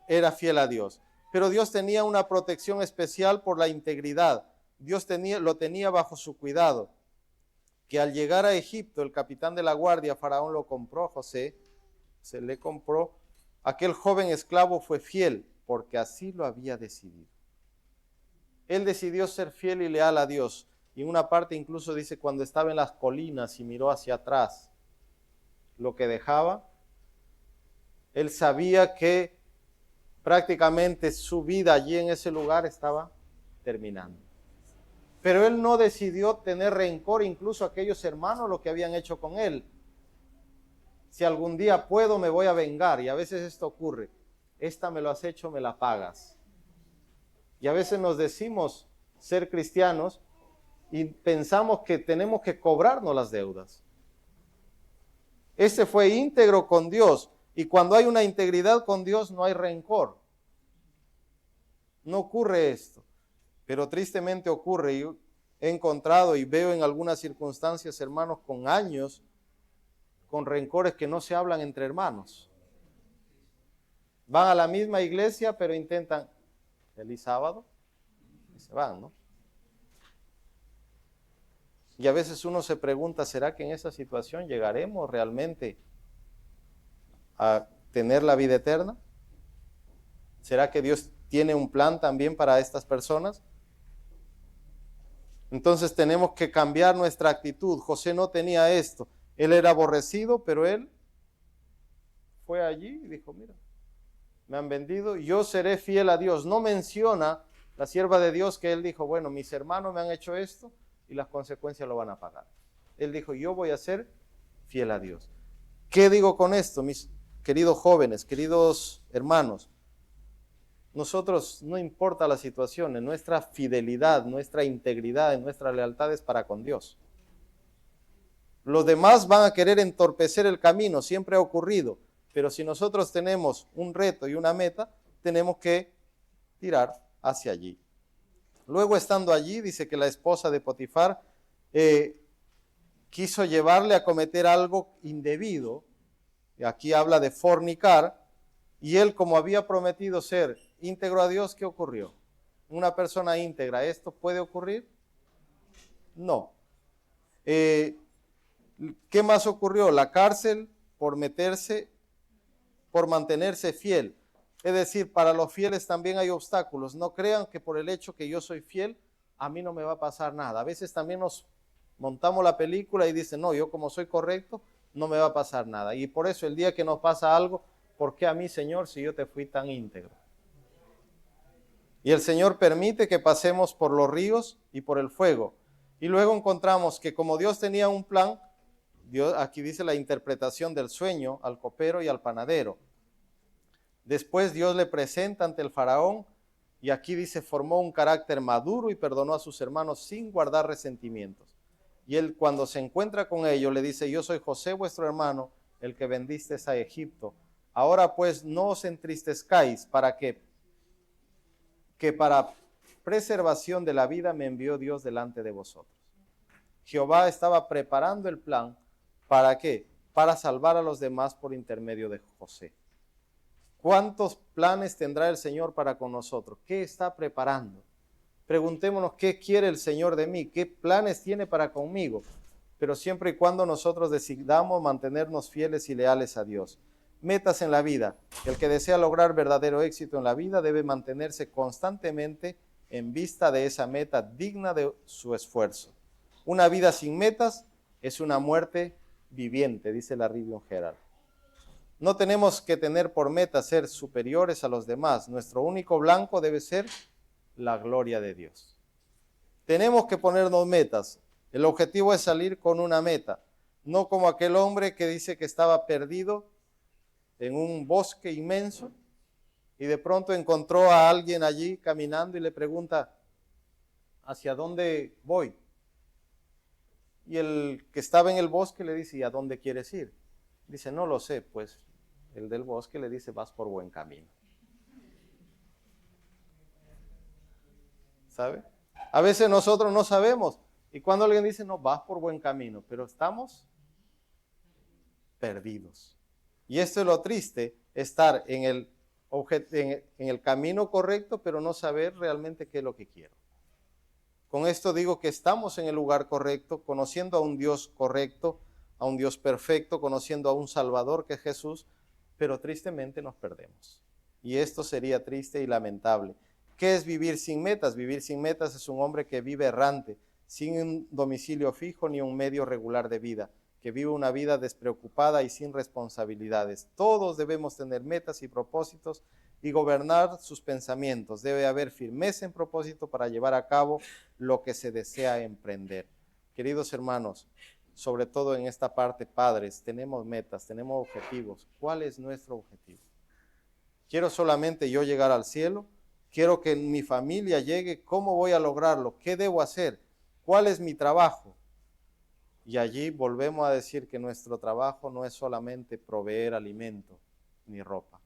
era fiel a Dios. Pero Dios tenía una protección especial por la integridad. Dios lo tenía bajo su cuidado. Que al llegar a Egipto, el capitán de la guardia, Faraón, lo compró a José. Se le compró. Aquel joven esclavo fue fiel porque así lo había decidido. Él decidió ser fiel y leal a Dios. Y en una parte incluso dice, cuando estaba en las colinas y miró hacia atrás lo que dejaba, él sabía que prácticamente su vida allí en ese lugar estaba terminando. Pero él no decidió tener rencor incluso a aquellos hermanos lo que habían hecho con él. Si algún día puedo, me voy a vengar. Y a veces esto ocurre. Esta me lo has hecho, me la pagas. Y a veces nos decimos ser cristianos y pensamos que tenemos que cobrarnos las deudas. Ese fue íntegro con Dios. Y cuando hay una integridad con Dios no hay rencor. No ocurre esto. Pero tristemente ocurre. Yo he encontrado y veo en algunas circunstancias hermanos con años, con rencores que no se hablan entre hermanos. Van a la misma iglesia, pero intentan feliz sábado y se van, ¿no? Y a veces uno se pregunta, ¿será que en esa situación llegaremos realmente a tener la vida eterna? ¿Será que Dios tiene un plan también para estas personas? Entonces tenemos que cambiar nuestra actitud. José no tenía esto. Él era aborrecido, pero él fue allí y dijo, mira, me han vendido, yo seré fiel a Dios. No menciona la sierva de Dios que él dijo, bueno, mis hermanos me han hecho esto y las consecuencias lo van a pagar. Él dijo, yo voy a ser fiel a Dios. ¿Qué digo con esto, mis queridos jóvenes, queridos hermanos? Nosotros, no importa la situación, en nuestra fidelidad, nuestra integridad, en nuestra lealtad es para con Dios. Los demás van a querer entorpecer el camino, siempre ha ocurrido, pero si nosotros tenemos un reto y una meta, tenemos que tirar hacia allí. Luego, estando allí, dice que la esposa de Potifar quiso llevarle a cometer algo indebido. Y aquí habla de fornicar, y él, como había prometido ser íntegro a Dios, ¿qué ocurrió? Una persona íntegra, ¿esto puede ocurrir? No. ¿Qué más ocurrió? La cárcel por mantenerse fiel. Es decir, para los fieles también hay obstáculos. No crean que por el hecho que yo soy fiel, a mí no me va a pasar nada. A veces también nos montamos la película y dicen, no, yo como soy correcto, no me va a pasar nada. Y por eso el día que nos pasa algo, ¿por qué a mí, Señor, si yo te fui tan íntegro? Y el Señor permite que pasemos por los ríos y por el fuego. Y luego encontramos que como Dios tenía un plan, Dios, aquí dice la interpretación del sueño al copero y al panadero. Después Dios le presenta ante el faraón y aquí dice, formó un carácter maduro y perdonó a sus hermanos sin guardar resentimientos. Y él, cuando se encuentra con ellos, le dice, yo soy José vuestro hermano, el que vendisteis a Egipto. Ahora pues no os entristezcáis, ¿para qué? Que para preservación de la vida me envió Dios delante de vosotros. Jehová estaba preparando el plan, ¿para qué? Para salvar a los demás por intermedio de José. ¿Cuántos planes tendrá el Señor para con nosotros? ¿Qué está preparando? Preguntémonos qué quiere el Señor de mí, qué planes tiene para conmigo, pero siempre y cuando nosotros decidamos mantenernos fieles y leales a Dios. Metas en la vida. El que desea lograr verdadero éxito en la vida debe mantenerse constantemente en vista de esa meta digna de su esfuerzo. Una vida sin metas es una muerte viviente, dice la Rivion Herald. No tenemos que tener por meta ser superiores a los demás. Nuestro único blanco debe ser la gloria de Dios. Tenemos que ponernos metas. El objetivo es salir con una meta, no como aquel hombre que dice que estaba perdido en un bosque inmenso y de pronto encontró a alguien allí caminando y le pregunta, ¿hacia dónde voy? Y el que estaba en el bosque le dice, ¿y a dónde quieres ir? Dice, no lo sé. Pues el del bosque le dice, vas por buen camino. ¿Sabe? A veces nosotros no sabemos. Y cuando alguien dice, no, vas por buen camino, pero estamos perdidos. Y esto es lo triste, estar en el camino correcto, pero no saber realmente qué es lo que quiero. Con esto digo que estamos en el lugar correcto, conociendo a un Dios correcto, a un Dios perfecto, conociendo a un Salvador que es Jesús, pero tristemente nos perdemos. Y esto sería triste y lamentable. ¿Qué es vivir sin metas? Vivir sin metas es un hombre que vive errante, sin un domicilio fijo ni un medio regular de vida, que vive una vida despreocupada y sin responsabilidades. Todos debemos tener metas y propósitos y gobernar sus pensamientos. Debe haber firmeza en propósito para llevar a cabo lo que se desea emprender. Queridos hermanos, sobre todo en esta parte, padres, tenemos metas, tenemos objetivos. ¿Cuál es nuestro objetivo? ¿Quiero solamente yo llegar al cielo? ¿Quiero que mi familia llegue? ¿Cómo voy a lograrlo? ¿Qué debo hacer? ¿Cuál es mi trabajo? Y allí volvemos a decir que nuestro trabajo no es solamente proveer alimento ni ropa.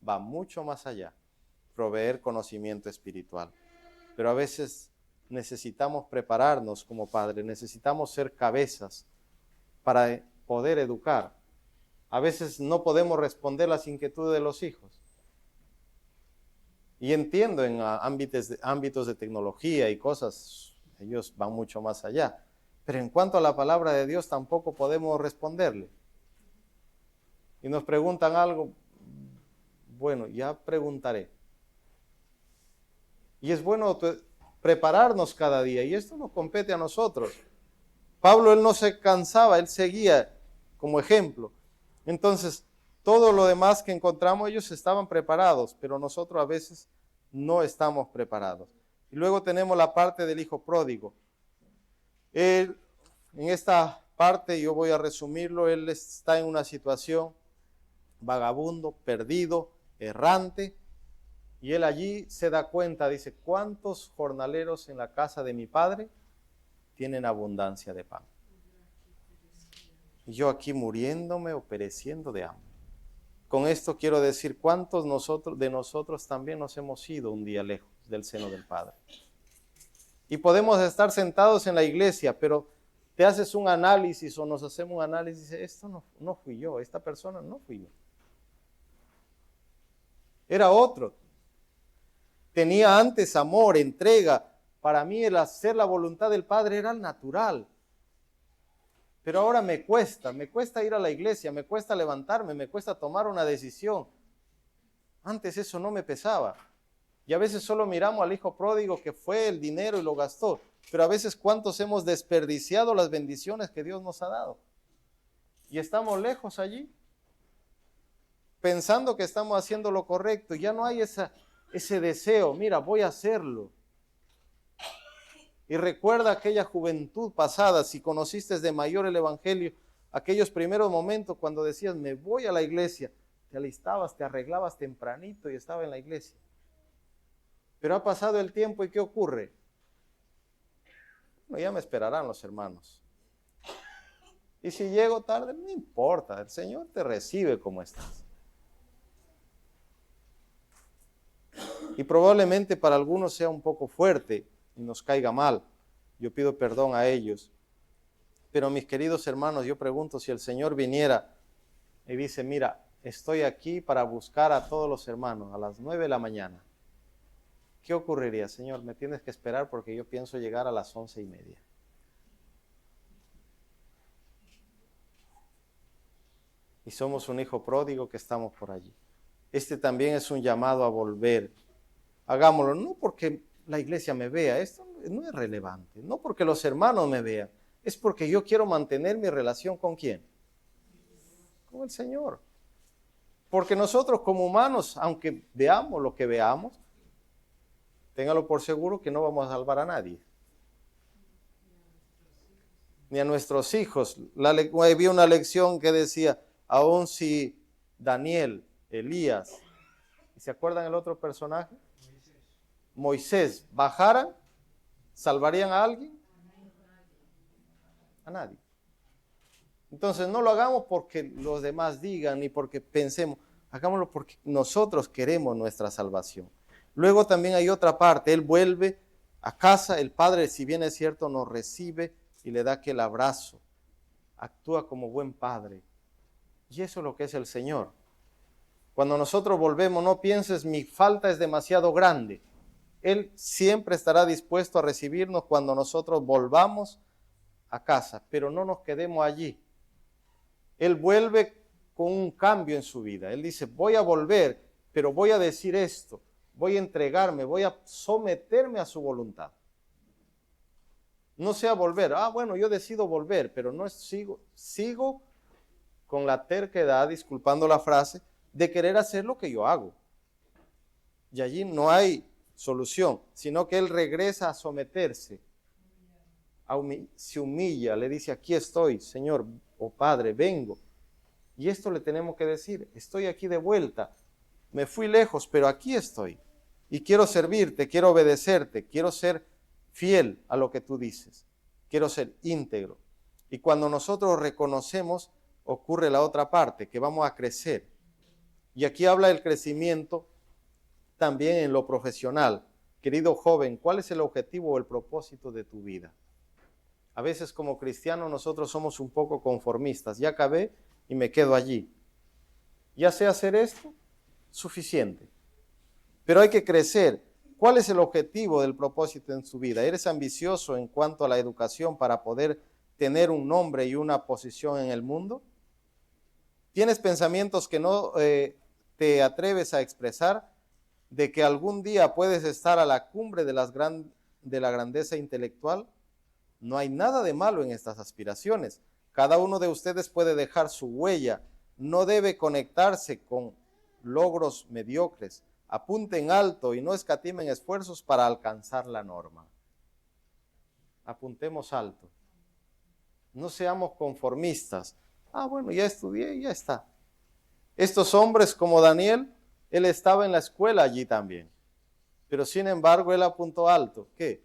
Va mucho más allá, proveer conocimiento espiritual. Pero a veces necesitamos prepararnos como padres, necesitamos ser cabezas para poder educar. A veces no podemos responder las inquietudes de los hijos. Y entiendo en ámbitos de tecnología y cosas, ellos van mucho más allá. Pero en cuanto a la palabra de Dios tampoco podemos responderle. Y nos preguntan algo, bueno, ya preguntaré. Y es bueno prepararnos cada día, y esto nos compete a nosotros. Pablo, él no se cansaba, él seguía como ejemplo. Entonces, todo lo demás que encontramos, ellos estaban preparados, pero nosotros a veces no estamos preparados. Y luego tenemos la parte del hijo pródigo. En esta parte, yo voy a resumirlo, él está en una situación vagabundo, perdido, errante, y él allí se da cuenta, dice, ¿cuántos jornaleros en la casa de mi padre tienen abundancia de pan? Y yo aquí muriéndome o pereciendo de hambre. Con esto quiero decir, ¿cuántos de nosotros también nos hemos ido un día lejos del seno del Padre? Y podemos estar sentados en la iglesia, pero te haces un análisis o nos hacemos un análisis y dices, esto no fui yo, esta persona no fui yo. Era otro. Tenía antes amor, entrega. Para mí el hacer la voluntad del Padre era natural. Pero ahora me cuesta ir a la iglesia, me cuesta levantarme, me cuesta tomar una decisión. Antes eso no me pesaba. Y a veces solo miramos al hijo pródigo que fue el dinero y lo gastó. Pero a veces cuántos hemos desperdiciado las bendiciones que Dios nos ha dado. Y estamos lejos allí, pensando que estamos haciendo lo correcto. Ya no hay ese deseo, mira, voy a hacerlo. Y recuerda aquella juventud pasada, si conociste de mayor el evangelio, aquellos primeros momentos cuando decías, me voy a la iglesia, te alistabas, te arreglabas tempranito y estaba en la iglesia. Pero ha pasado el tiempo y ¿qué ocurre? Bueno, ya me esperarán los hermanos. Y si llego tarde, no importa, el Señor te recibe como estás. Y probablemente para algunos sea un poco fuerte y nos caiga mal. Yo pido perdón a ellos. Pero mis queridos hermanos, yo pregunto si el Señor viniera y dice, mira, estoy aquí para buscar a todos los hermanos a las 9 de la mañana. ¿Qué ocurriría, Señor? Me tienes que esperar porque yo pienso llegar a las 11:30. Y somos un hijo pródigo que estamos por allí. Este también es un llamado a volver. Hagámoslo, no porque la iglesia me vea, esto no es relevante, no porque los hermanos me vean, es porque yo quiero mantener mi relación ¿con quién? Con el Señor. Porque nosotros como humanos, aunque veamos lo que veamos, téngalo por seguro que no vamos a salvar a nadie. Ni a nuestros hijos. Había una lección que decía, aun si Daniel, Elías, ¿se acuerdan el otro personaje? Moisés, bajaran, ¿salvarían a alguien? A nadie. Entonces no lo hagamos porque los demás digan ni porque pensemos, hagámoslo porque nosotros queremos nuestra salvación. Luego también hay otra parte, él vuelve a casa, el Padre, si bien es cierto, nos recibe y le da aquel abrazo, actúa como buen Padre. Y eso es lo que es el Señor. Cuando nosotros volvemos, no pienses mi falta es demasiado grande. Él siempre estará dispuesto a recibirnos cuando nosotros volvamos a casa, pero no nos quedemos allí. Él vuelve con un cambio en su vida. Él dice, voy a volver, pero voy a decir esto, voy a entregarme, voy a someterme a su voluntad. No sea volver, bueno, yo decido volver, pero no sigo con la terquedad, disculpando la frase, de querer hacer lo que yo hago. Y allí no hay solución, sino que él regresa a someterse, se humilla, le dice, aquí estoy, Señor, o Padre, vengo. Y esto le tenemos que decir, estoy aquí de vuelta, me fui lejos, pero aquí estoy. Y quiero servirte, quiero obedecerte, quiero ser fiel a lo que tú dices, quiero ser íntegro. Y cuando nosotros reconocemos, ocurre la otra parte, que vamos a crecer. Y aquí habla del crecimiento también en lo profesional. Querido joven, ¿cuál es el objetivo o el propósito de tu vida? A veces como cristianos nosotros somos un poco conformistas. Ya acabé y me quedo allí. Ya sé hacer esto, suficiente. pero hay que crecer. ¿Cuál es el objetivo del propósito en su vida? ¿Eres ambicioso en cuanto a la educación para poder tener un nombre y una posición en el mundo? ¿Tienes pensamientos que no te atreves a expresar, de que algún día puedes estar a la cumbre de la grandeza intelectual? No hay nada de malo en estas aspiraciones. Cada uno de ustedes puede dejar su huella. No debe conectarse con logros mediocres. Apunten alto y no escatimen esfuerzos para alcanzar la norma. Apuntemos alto. No seamos conformistas. Ah, bueno, ya estudié y ya está. Estos hombres como Daniel, él estaba en la escuela allí también. Pero sin embargo, él apuntó alto. ¿Qué?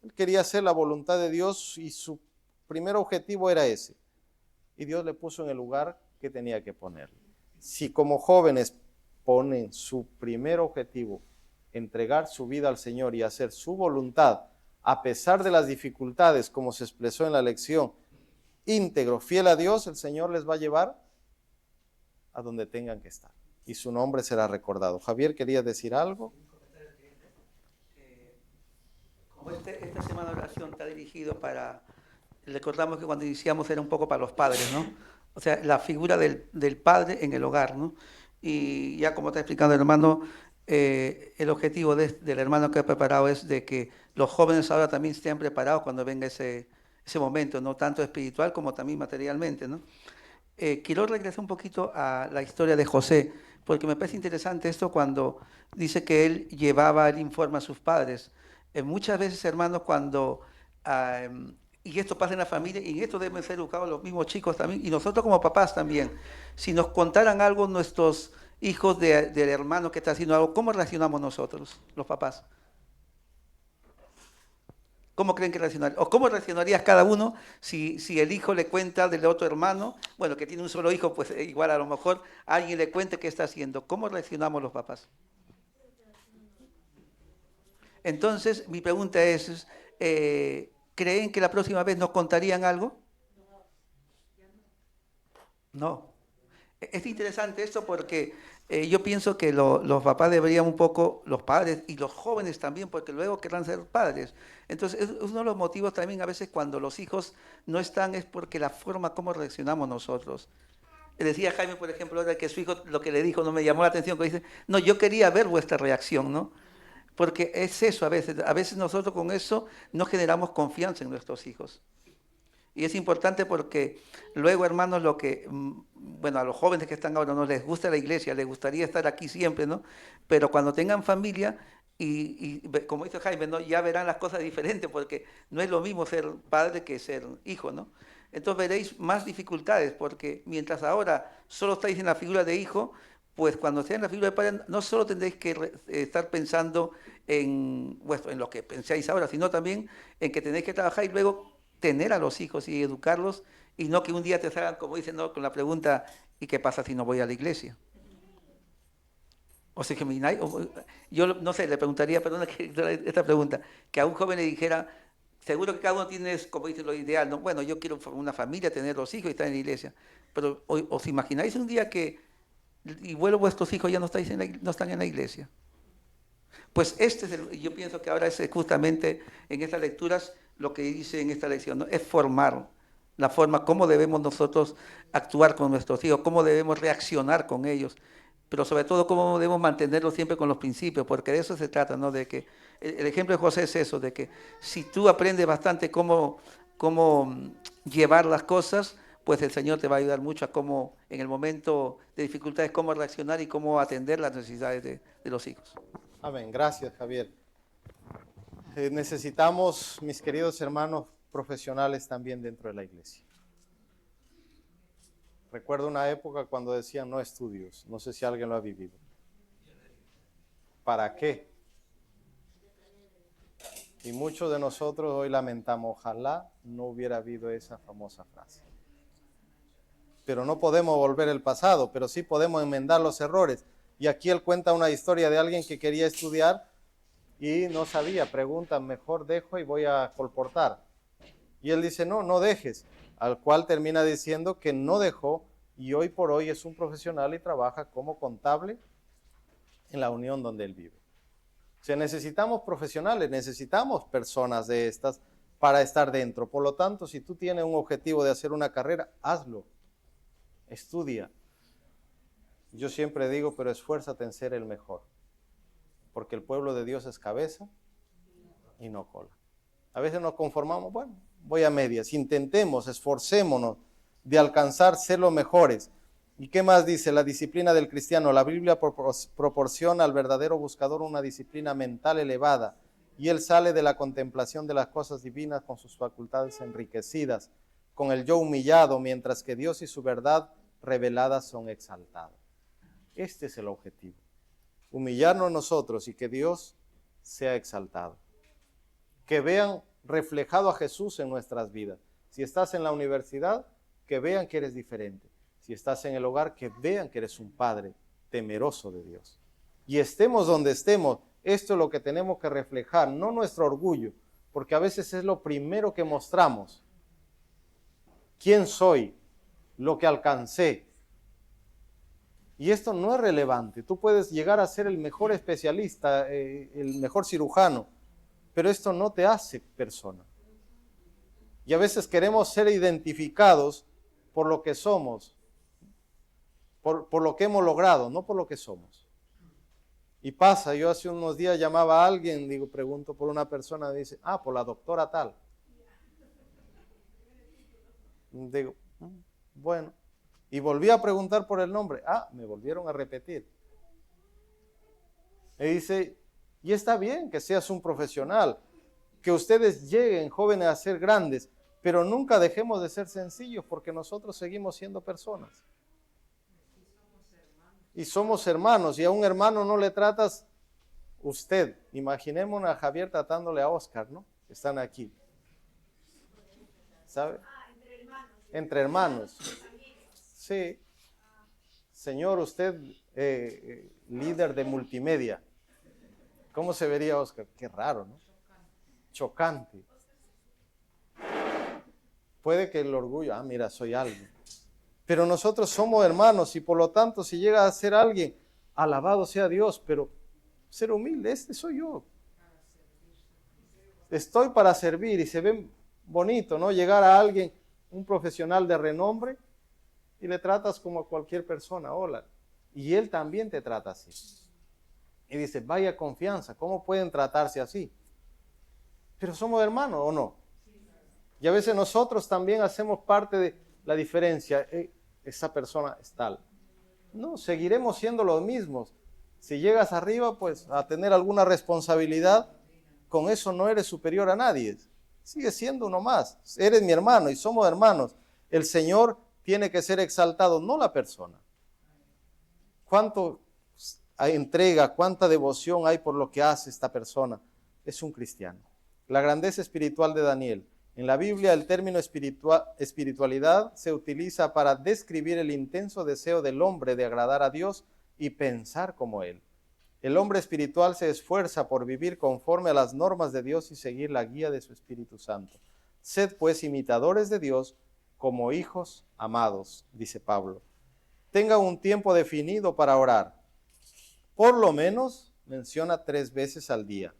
Él quería hacer la voluntad de Dios y su primer objetivo era ese. Y Dios le puso en el lugar que tenía que ponerle. Si como jóvenes ponen su primer objetivo, entregar su vida al Señor y hacer su voluntad, a pesar de las dificultades, como se expresó en la lección, íntegro, fiel a Dios, el Señor les va a llevar a donde tengan que estar. Y su nombre será recordado. Javier, ¿querías decir algo? Como esta semana de oración está dirigido para, recordamos que cuando iniciamos era un poco para los padres, ¿no? O sea, la figura del padre en el hogar, ¿no? Y ya como está explicando el hermano, el objetivo del hermano que ha preparado es de que los jóvenes ahora también estén preparados cuando venga ese momento, no tanto espiritual como también materialmente, ¿no? Quiero regresar un poquito a la historia de José, porque me parece interesante esto cuando dice que él llevaba el informe a sus padres. Muchas veces, hermanos, cuando, y esto pasa en la familia, y en esto deben ser educados los mismos chicos también, y nosotros como papás también, si nos contaran algo nuestros hijos del hermano que está haciendo algo, ¿cómo reaccionamos nosotros, los papás? ¿Cómo creen que reaccionaría? ¿O cómo reaccionarías cada uno si el hijo le cuenta del otro hermano? Bueno, que tiene un solo hijo, pues igual a lo mejor alguien le cuente qué está haciendo. ¿Cómo reaccionamos los papás? Entonces, mi pregunta es, ¿creen que la próxima vez nos contarían algo? No. Es interesante esto porque yo pienso que los papás deberían un poco, los padres y los jóvenes también, porque luego querrán ser padres. Entonces, es uno de los motivos también a veces cuando los hijos no están es porque la forma como reaccionamos nosotros. Decía Jaime, por ejemplo, ahora que su hijo lo que le dijo no me llamó la atención, que dice, no, yo quería ver vuestra reacción, ¿no? Porque es eso a veces nosotros con eso no generamos confianza en nuestros hijos. Y es importante porque luego, hermanos, bueno, a los jóvenes que están ahora no les gusta la iglesia, les gustaría estar aquí siempre, ¿no? Pero cuando tengan familia, y como dice Jaime, ¿no? Ya verán las cosas diferentes porque no es lo mismo ser padre que ser hijo, ¿no? Entonces veréis más dificultades porque mientras ahora solo estáis en la figura de hijo, pues cuando estéis en la figura de padre no solo tendréis que estar pensando en lo que pensáis ahora, sino también en que tenéis que trabajar y luego tener a los hijos y educarlos y no que un día te salgan, como dicen, ¿no? Con la pregunta, ¿y qué pasa si no voy a la iglesia? O sea, que yo no sé, le preguntaría, perdona esta pregunta, que a un joven le dijera, seguro que cada uno tiene, como dicen, lo ideal, ¿no? Bueno, yo quiero formar una familia, tener los hijos y estar en la iglesia, pero ¿os imagináis un día que, y vuelo vuestros hijos ya no están en la iglesia? Pues yo pienso que ahora es justamente en estas lecturas lo que dice en esta lección, ¿no? Es formar la forma, cómo debemos nosotros actuar con nuestros hijos, cómo debemos reaccionar con ellos, pero sobre todo cómo debemos mantenerlos siempre con los principios, porque de eso se trata, ¿no? De que el ejemplo de José es eso, de que si tú aprendes bastante cómo llevar las cosas, pues el Señor te va a ayudar mucho a cómo, en el momento de dificultades, cómo reaccionar y cómo atender las necesidades de los hijos. Amén. Gracias, Javier. Necesitamos, mis queridos hermanos, profesionales también dentro de la iglesia. Recuerdo una época cuando decían no estudios. No sé si alguien lo ha vivido. ¿Para qué? Y muchos de nosotros hoy lamentamos, ojalá no hubiera habido esa famosa frase. Pero no podemos volver el pasado, pero sí podemos enmendar los errores. Y aquí él cuenta una historia de alguien que quería estudiar y no sabía, pregunta, mejor dejo y voy a colportar. Y él dice, no, no dejes, al cual termina diciendo que no dejó y hoy por hoy es un profesional y trabaja como contable en la unión donde Él vive. O sea, necesitamos profesionales, necesitamos personas de estas para estar dentro. Por lo tanto, si tú tienes un objetivo de hacer una carrera, hazlo. Estudia. Yo siempre digo, pero esfuérzate en ser el mejor. Porque el pueblo de Dios es cabeza y no cola. A veces nos conformamos, bueno, voy a medias. Intentemos, esforcémonos de alcanzar ser los mejores. ¿Y qué más dice la disciplina del cristiano? La Biblia proporciona al verdadero buscador una disciplina mental elevada y él sale de la contemplación de las cosas divinas con sus facultades enriquecidas, con el yo humillado, mientras que Dios y su verdad reveladas son exaltados. Este es el objetivo, humillarnos nosotros y que Dios sea exaltado. Que vean reflejado a Jesús en nuestras vidas. Si estás en la universidad, que vean que eres diferente. Si estás en el hogar, que vean que eres un padre temeroso de Dios. Y estemos donde estemos, esto es lo que tenemos que reflejar, no nuestro orgullo, porque a veces es lo primero que mostramos. ¿Quién soy? Lo que alcancé. Y esto no es relevante. Tú puedes llegar a ser el mejor especialista, el mejor cirujano, pero esto no te hace persona. Y a veces queremos ser identificados por lo que somos, por lo que hemos logrado, no por lo que somos. Y pasa, yo hace unos días llamaba a alguien, pregunto por una persona, dice, por la doctora tal. Digo, bueno. Y volví a preguntar por el nombre. Me volvieron a repetir. Y dice, y está bien que seas un profesional, que ustedes lleguen jóvenes a ser grandes, pero nunca dejemos de ser sencillos porque nosotros seguimos siendo personas. Y somos hermanos, y a un hermano no le tratas usted. Imaginémonos a Javier tratándole a Oscar, ¿no? Están aquí. ¿Sabe? Entre hermanos. Sí. Señor, usted, líder de multimedia. ¿Cómo se vería Oscar? Qué raro, ¿no? Chocante. Puede que el orgullo, mira, soy alguien. Pero nosotros somos hermanos y por lo tanto si llega a ser alguien, alabado sea Dios, pero ser humilde, este soy yo. Estoy para servir y se ve bonito, ¿no? Llegar a alguien, un profesional de renombre y le tratas como a cualquier persona, hola. Y él también te trata así. Y dice, vaya confianza, ¿cómo pueden tratarse así? Pero somos hermanos, ¿o no? Y a veces nosotros también hacemos parte de la diferencia. Esa persona es tal. No, seguiremos siendo los mismos. Si llegas arriba, pues a tener alguna responsabilidad, con eso no eres superior a nadie. Sigues siendo uno más. Eres mi hermano y somos hermanos. El Señor tiene que ser exaltado, no la persona. ¿Cuánto entrega, cuánta devoción hay por lo que hace esta persona? Es un cristiano. La grandeza espiritual de Daniel. En la Biblia el término espiritualidad se utiliza para describir el intenso deseo del hombre de agradar a Dios y pensar como Él. El hombre espiritual se esfuerza por vivir conforme a las normas de Dios y seguir la guía de su Espíritu Santo. Sed pues imitadores de Dios como hijos amados, dice Pablo. Tenga un tiempo definido para orar. Por lo menos menciona 3 veces al día.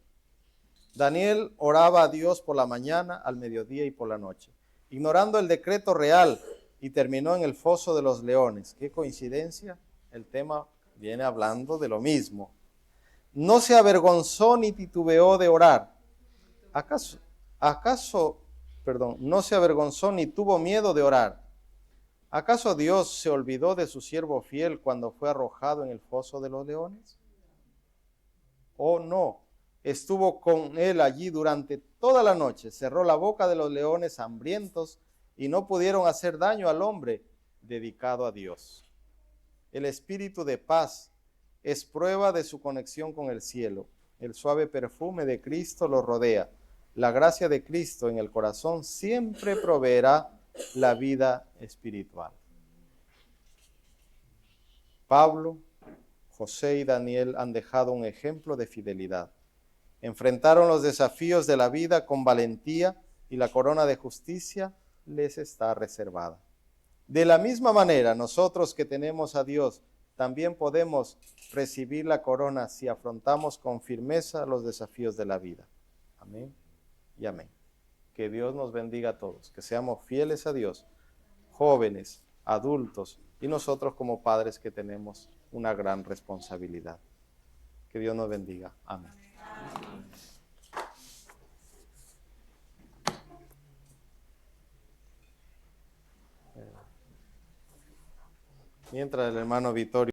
Daniel oraba a Dios por la mañana, al mediodía y por la noche, ignorando el decreto real, y terminó en el foso de los leones. ¿Qué coincidencia? El tema viene hablando de lo mismo. No se avergonzó ni titubeó de orar. No se avergonzó ni tuvo miedo de orar. ¿Acaso Dios se olvidó de su siervo fiel cuando fue arrojado en el foso de los leones? ¿O no? Estuvo con él allí durante toda la noche, cerró la boca de los leones hambrientos y no pudieron hacer daño al hombre dedicado a Dios. El espíritu de paz es prueba de su conexión con el cielo. El suave perfume de Cristo lo rodea. La gracia de Cristo en el corazón siempre proveerá la vida espiritual. Pablo, José y Daniel han dejado un ejemplo de fidelidad. Enfrentaron los desafíos de la vida con valentía y la corona de justicia les está reservada. De la misma manera, nosotros que tenemos a Dios también podemos recibir la corona si afrontamos con firmeza los desafíos de la vida. Amén y amén. Que Dios nos bendiga a todos, que seamos fieles a Dios, jóvenes, adultos y nosotros como padres que tenemos una gran responsabilidad. Que Dios nos bendiga. Amén. Mientras el hermano Vittorio